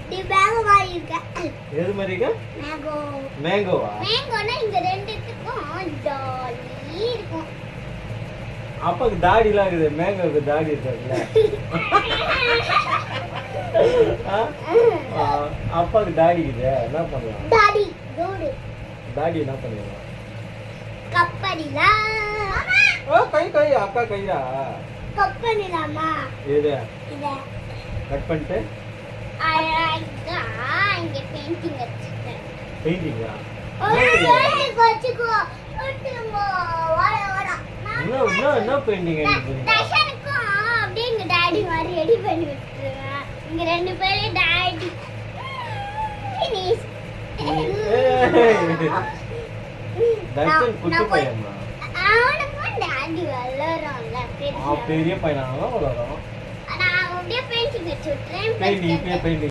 D mango மாதிரி இருக்கு. எது மாதிரி இருக்கு? மேங்கோ. மேங்கோவா? மேங்கோனா இந்த ரெண்டுத்துக்கும் டாலி இருக்கும். அப்பாக்கு தாடிலாம் இருக்குது, மேங்கோக்கு தாடி இருக்காதுல்ல. அப்பாக்கு தாடி இருக்குது, என்ன பண்ணலாம்? தாடி தோடு. தாடி என்ன பண்ணலாம்? கப்படிலா. கை கை அக்கா கைடா. கப்படிலாமா? எது? இத கட் பண்ணிட்டு அழகா இங்க பெயிண்டிங் வச்சிட்டேன். பெயிண்டிங்கா? வச்சுக்கோ. ஒட்டுமா வாடா வாடா. என்ன பெயிண்டிங் அடிக்கிறீங்க? தஷனுக்கும் அப்படியே எங்க டாடி மாதிரி ரெடி பண்ணி வச்சிருக்கேன். இங்க ரெண்டு பேரும் டாடி ஃபினிஷ். தர்ஷன் குட்டி பையனா? அவனுக்கு டாடி வளரும்ல பெரிய பையனா வளரும். நான் அப்படியே பெயிண்டிங் வச்சு விட்டுறேன். பெயிண்டிங்